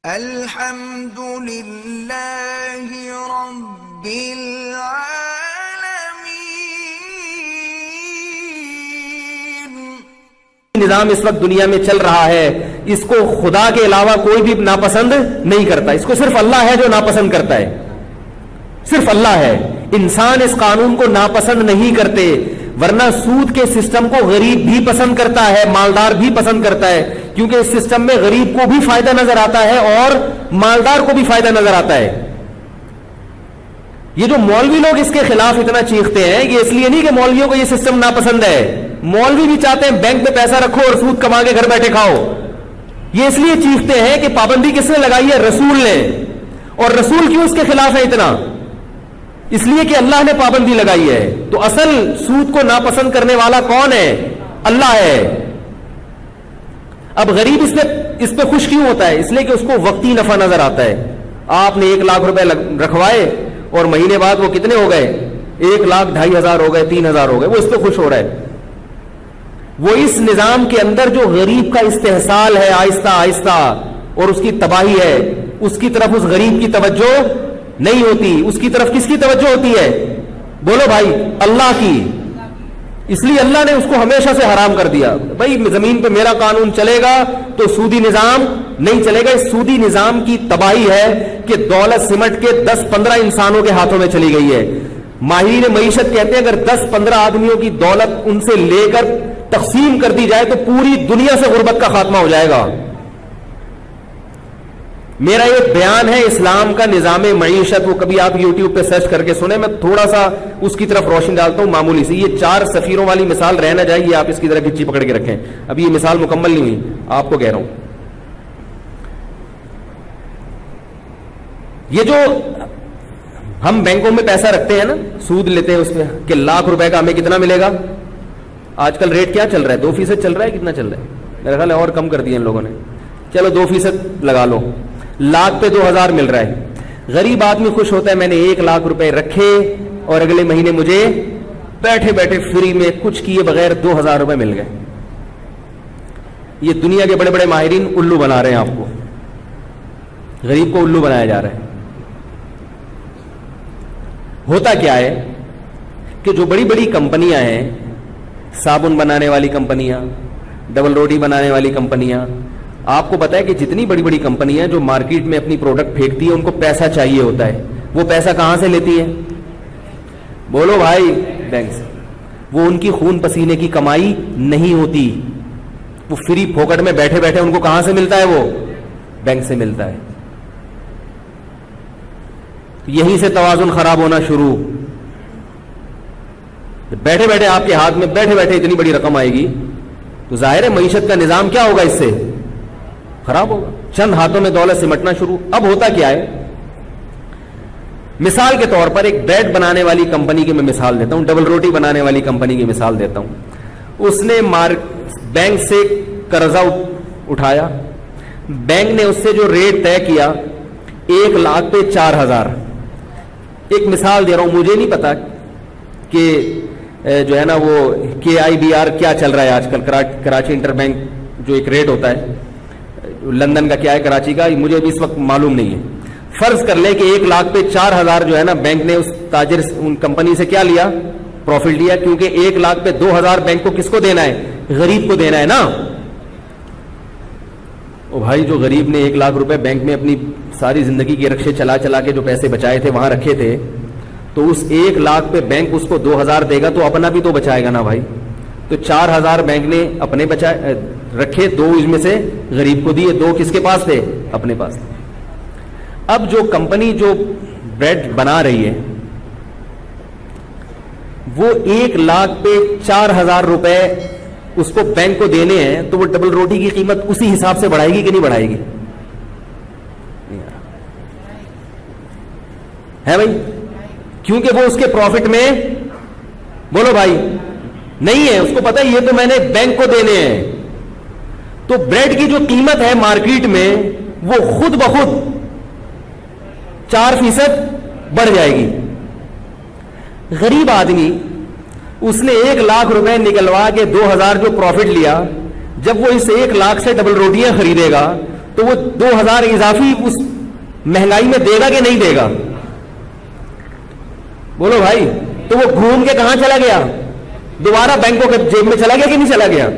الحمد للہ رب العالمین۔ نظام اس وقت دنیا میں چل رہا ہے، اس کو خدا کے علاوہ کوئی بھی ناپسند نہیں کرتا، اس کو صرف اللہ ہے جو ناپسند کرتا ہے، صرف اللہ ہے۔ انسان اس قانون کو ناپسند نہیں کرتے، ورنہ سود کے سسٹم کو غریب بھی پسند کرتا ہے، مالدار بھی پسند کرتا ہے، کیونکہ اس سسٹم میں غریب کو بھی فائدہ نظر آتا ہے اور مالدار کو بھی فائدہ نظر آتا ہے۔ یہ جو مولوی لوگ اس کے خلاف اتنا چیختے ہیں، یہ اس لیے نہیں کہ مولویوں کو یہ سسٹم ناپسند ہے، مولوی بھی چاہتے ہیں بینک میں پیسہ رکھو اور سود کما کے گھر بیٹھے کھاؤ۔ یہ اس لیے چیختے ہیں کہ پابندی کس نے لگائی ہے؟ رسول نے۔ اور رسول کیوں اس کے خلاف ہے اتنا؟ اس لیے کہ اللہ نے پابندی لگائی ہے۔ تو اصل سود کو ناپسند کرنے والا کون ہے؟ اللہ ہے۔ اب غریب اس پہ خوش کیوں ہوتا ہے؟ اس لیے کہ اس کو وقتی نفع نظر آتا ہے۔ آپ نے 1,00,000 روپے رکھوائے اور مہینے بعد وہ کتنے ہو گئے؟ 1,02,500 ہو گئے، 3,000 ہو گئے، وہ اس پہ خوش ہو رہا ہے۔ وہ اس نظام کے اندر جو غریب کا استحصال ہے آہستہ آہستہ اور اس کی تباہی ہے، اس کی طرف اس غریب کی توجہ نہیں ہوتی۔ اس کی طرف کس کی توجہ ہوتی ہے؟ بولو بھائی، اللہ کی۔ اس لیے اللہ نے اس کو ہمیشہ سے حرام کر دیا۔ بھائی زمین پہ میرا قانون چلے گا تو سودی نظام نہیں چلے گا۔ اس سودی نظام کی تباہی ہے کہ دولت سمٹ کے 10-15 انسانوں کے ہاتھوں میں چلی گئی ہے۔ ماہرین معیشت کہتے ہیں اگر 10-15 آدمیوں کی دولت ان سے لے کر تقسیم کر دی جائے تو پوری دنیا سے غربت کا خاتمہ ہو جائے گا۔ میرا یہ بیان ہے اسلام کا نظام معیشت، وہ کبھی آپ یوٹیوب پہ سرچ کر کے سنیں، میں تھوڑا سا اس کی طرف روشنی ڈالتا ہوں معمولی سی۔ یہ 4 سفیروں والی مثال رہ نہ جائے، یہ آپ اس کی طرح گچی پکڑ کے رکھیں، ابھی یہ مثال مکمل نہیں ہوئی، آپ کو کہہ رہا ہوں۔ یہ جو ہم بینکوں میں پیسہ رکھتے ہیں نا، سود لیتے ہیں اس میں کہ 1,00,000 روپے کا ہمیں کتنا ملے گا؟ آج کل ریٹ کیا چل رہا ہے؟ 2% چل رہا ہے، کتنا چل رہا ہے؟ میرا خیال ہے اور کم کر دیا ان لوگوں نے، چلو 2% لگا لو، 1,00,000 پہ 2,000 مل رہا ہے۔ غریب آدمی خوش ہوتا ہے میں نے 1,00,000 روپے رکھے اور اگلے مہینے مجھے بیٹھے بیٹھے فری میں کچھ کیے بغیر 2,000 روپے مل گئے۔ یہ دنیا کے بڑے بڑے ماہرین الو بنا رہے ہیں آپ کو، غریب کو الو بنایا جا رہا ہے۔ ہوتا کیا ہے کہ جو بڑی بڑی کمپنیاں ہیں، صابن بنانے والی کمپنیاں، ڈبل روٹی بنانے والی کمپنیاں، آپ کو پتا ہے کہ جتنی بڑی بڑی کمپنیاں جو مارکیٹ میں اپنی پروڈکٹ پھینکتی ہیں ان کو پیسہ چاہیے ہوتا ہے، وہ پیسہ کہاں سے لیتی ہے؟ بولو بھائی، بینک سے۔ وہ ان کی خون پسینے کی کمائی نہیں ہوتی، وہ فری پھوکٹ میں بیٹھے بیٹھے ان کو کہاں سے ملتا ہے؟ وہ بینک سے ملتا ہے۔ یہیں سے توازن خراب ہونا شروع۔ بیٹھے بیٹھے آپ کے ہاتھ میں بیٹھے بیٹھے اتنی بڑی رقم آئے گی تو ظاہر ہے معیشت کا نظام کیا ہوگا؟ اس سے خراب ہوگا۔ چند ہاتھوں میں دولت سمٹنا شروع۔ اب ہوتا کیا ہے؟ مثال کے طور پر ایک بریڈ بنانے والی کمپنی کی میں مثال دیتا ہوں، ڈبل روٹی بنانے والی کمپنی کی مثال دیتا ہوں۔ اس نے بینک سے قرضہ اٹھایا، بینک نے اس سے جو ریٹ طے کیا 1,00,000 پہ 4,000۔ ایک مثال دے رہا ہوں، مجھے نہیں پتا کہ جو ہے نا وہ KIBR کیا چل رہا ہے آج کل، کراچی انٹر بینک جو ایک ریٹ ہوتا ہے، لندن کا کیا ہے، کراچی کا، مجھے ابھی اس وقت معلوم نہیں ہے۔ فرض کر لیں کہ 1,00,000 پہ 4,000 جو ہے نا بینک نے اس تاجر ان کمپنی سے کیا لیا؟ پروفٹ لیا، کیونکہ 1,00,000 پہ 2,000 بینک کو کس کو دینا ہے؟ غریب کو دینا ہے نا۔ او بھائی، جو غریب نے 1,00,000 روپے بینک میں اپنی ساری زندگی کے رکشے چلا چلا کے جو پیسے بچائے تھے وہاں رکھے تھے، تو اس 1,00,000 پہ بینک اس کو 2,000 دے گا تو اپنا بھی تو بچائے گا نا بھائی۔ تو 4,000 بینک نے اپنے بچائے رکھے، 2 اس میں سے غریب کو دیے، 2 کس کے پاس تھے؟ اپنے پاس۔ اب جو کمپنی جو بریڈ بنا رہی ہے وہ 1,00,000 پہ 4,000 روپے اس کو بینک کو دینے ہیں، تو وہ ڈبل روٹی کی قیمت اسی حساب سے بڑھائے گی کہ نہیں بڑھائے گی؟ ہے بھائی، کیونکہ وہ اس کے پروفٹ میں، بولو بھائی، نہیں ہے، اس کو پتا ہے یہ تو میں نے بینک کو دینے ہیں۔ تو بریڈ کی جو قیمت ہے مارکیٹ میں وہ خود بخود 4% بڑھ جائے گی۔ غریب آدمی اس نے 1,00,000 روپے نکلوا کے 2,000 جو پروفٹ لیا، جب وہ اس 1,00,000 سے ڈبل روٹیاں خریدے گا تو تو وہ 2000 اضافی اس مہنگائی میں دے گا کہ نہیں دے گا؟ بولو بھائی. تو وہ گھوم کے کہاں چلا گیا؟ دوبارہ بینکوں کے جیب میں چلا گیا کہ نہیں چلا گیا؟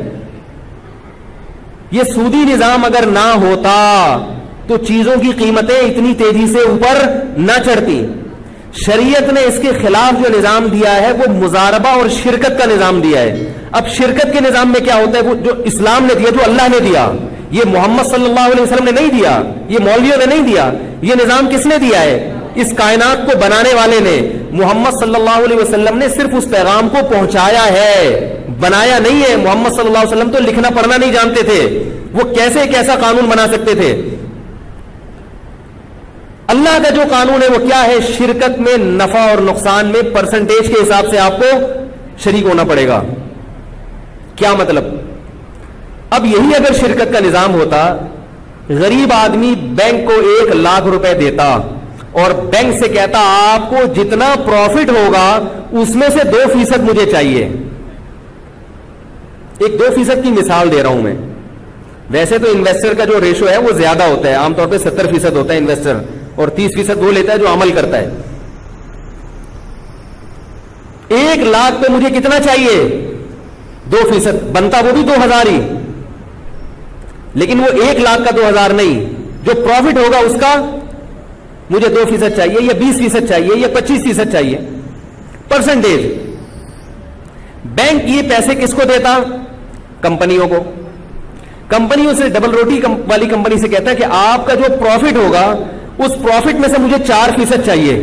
یہ سودی نظام اگر نہ ہوتا تو چیزوں کی قیمتیں اتنی تیزی سے اوپر نہ چڑھتی. شریعت نے اس کے خلاف جو نظام دیا ہے وہ مضاربہ اور شرکت کا نظام دیا ہے. اب شرکت کے نظام میں کیا ہوتا ہے؟ وہ جو اسلام نے دیا، جو اللہ نے دیا، یہ محمد صلی اللہ علیہ وسلم نے نہیں دیا، یہ مولویوں نے نہیں دیا. یہ نظام کس نے دیا ہے؟ اس کائنات کو بنانے والے نے. محمد صلی اللہ علیہ وسلم نے صرف اس پیغام کو پہنچایا ہے، بنایا نہیں ہے. محمد صلی اللہ علیہ وسلم تو لکھنا پڑھنا نہیں جانتے تھے، وہ کیسے کیسا قانون بنا سکتے تھے؟ اللہ کا جو قانون ہے وہ کیا ہے؟ شرکت میں نفع اور نقصان میں پرسنٹیج کے حساب سے آپ کو شریک ہونا پڑے گا. کیا مطلب؟ اب یہی اگر شرکت کا نظام ہوتا، غریب آدمی بینک کو 1 لاکھ روپے دیتا اور بینک سے کہتا آپ کو جتنا پروفٹ ہوگا اس میں سے 2% مجھے چاہیے. ایک 2% کی مثال دے رہا ہوں میں. ویسے تو انویسٹر کا جو ریشو ہے وہ زیادہ ہوتا ہے، عام طور پہ 70% ہوتا ہے انویسٹر، اور 30% وہ لیتا ہے جو عمل کرتا ہے. 1 لاکھ پہ مجھے کتنا چاہیے؟ 2%. بنتا وہ بھی 2000 ہی، لیکن وہ 1 لاکھ کا 2000 نہیں، جو پروفٹ ہوگا اس کا مجھے 2% چاہیے، یا 20% چاہیے، یا 25% چاہیے. پرسنٹیج. بینک یہ پیسے کس کو دیتا؟ کمپنیوں کو. کمپنیوں سے ڈبل روٹی والی کمپنی سے کہتا ہے کہ آپ کا جو پروفٹ ہوگا اس پروفٹ میں سے مجھے 4% چاہیے.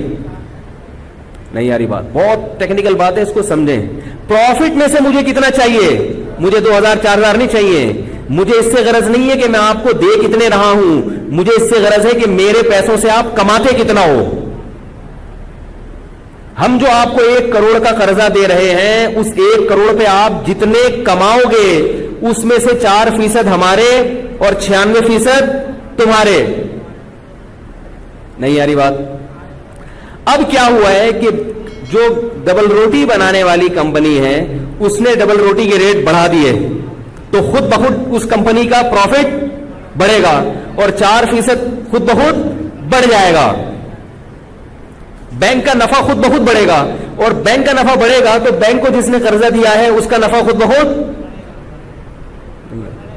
نہیں یاری بات، بہت ٹیکنیکل بات ہے، اس کو سمجھیں. پروفٹ میں سے مجھے کتنا چاہیے؟ مجھے 2000 4000 نہیں چاہیے. مجھے اس سے غرض نہیں ہے کہ میں آپ کو دے کتنے رہا ہوں، مجھے اس سے غرض ہے کہ میرے پیسوں سے آپ کماتے کتنا ہو. ہم جو آپ کو 1 کروڑ کا قرضہ دے رہے ہیں، اس 1 کروڑ پہ آپ جتنے کماؤ گے اس میں سے 4% ہمارے اور 96% تمہارے. نہیں یاری بات. اب کیا ہوا ہے کہ جو ڈبل روٹی بنانے والی کمپنی ہے اس نے ڈبل روٹی کے ریٹ بڑھا دیے، تو خود بخود اس کمپنی کا پروفٹ بڑھے گا اور 4% خود بخود بڑھ جائے گا. بینک کا نفع خود بخود بڑھے گا، اور بینک کا نفع بڑھے گا تو بینک کو جس نے قرضہ دیا ہے اس کا نفع خود بخود.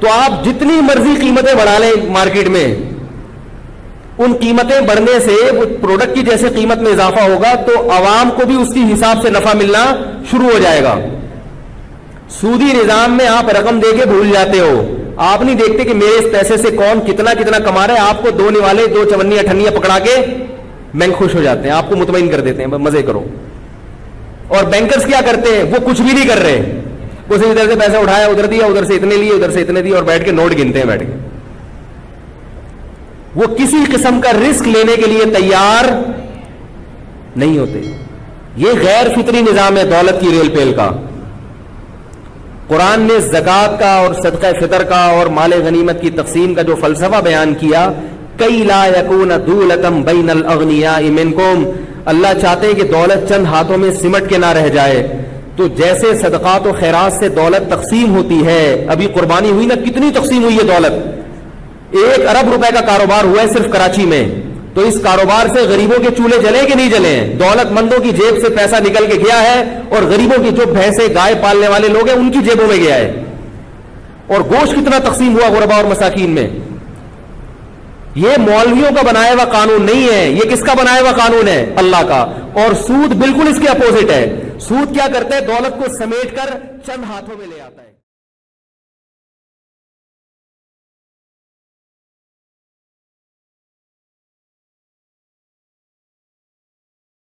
تو آپ جتنی مرضی قیمتیں بڑھا لیں مارکیٹ میں، ان قیمتیں بڑھنے سے وہ پروڈکٹ کی جیسے قیمت میں اضافہ ہوگا تو عوام کو بھی اس کی حساب سے نفع ملنا شروع ہو جائے گا. سودی نظام میں آپ رقم دے کے بھول جاتے ہو، آپ نہیں دیکھتے کہ میرے اس پیسے سے کون کتنا کتنا کما رہا ہے. آپ کو 2 نوالے 2 54 58 پکڑا کے بینک خوش ہو جاتے ہیں، آپ کو مطمئن کر دیتے ہیں مزے کرو. اور بینکرز کیا کرتے ہیں؟ وہ کچھ بھی نہیں کر رہے، کسی ادھر سے پیسہ اٹھایا ادھر دیا، ادھر سے اتنے لیے ادھر سے اتنے دیے، اور بیٹھ کے نوٹ گنتے ہیں بیٹھ کے. وہ کسی قسم کا رسک لینے کے لیے تیار نہیں ہوتے. یہ غیر فطری نظام ہے دولت کی ریل پیل کا. قرآن نے زکوٰۃ کا اور صدقہ فطر کا اور مال غنیمت کی تقسیم کا جو فلسفہ بیان کیا، کئی لا یکون دولتم بین الاغنیاء منکم، اللہ چاہتے ہیں کہ دولت چند ہاتھوں میں سمٹ کے نہ رہ جائے. تو جیسے صدقات و خیرات سے دولت تقسیم ہوتی ہے، ابھی قربانی ہوئی نا، کتنی تقسیم ہوئی ہے دولت. 1 ارب روپے کا کاروبار ہوا ہے صرف کراچی میں. تو اس کاروبار سے غریبوں کے چولہے جلے کہ نہیں جلے ہیں؟ دولت مندوں کی جیب سے پیسہ نکل کے گیا ہے، اور غریبوں کی جو بھینسیں گائے پالنے والے لوگ ہیں ان کی جیبوں میں گیا ہے. اور گوشت کتنا تقسیم ہوا غربا اور مساکین میں. یہ مولویوں کا بنایا ہوا قانون نہیں ہے، یہ کس کا بنایا ہوا قانون ہے؟ اللہ کا. اور سود بالکل اس کے اپوزٹ ہے. سود کیا کرتا ہے؟ دولت کو سمیٹ کر چند ہاتھوں میں لے آتا ہے.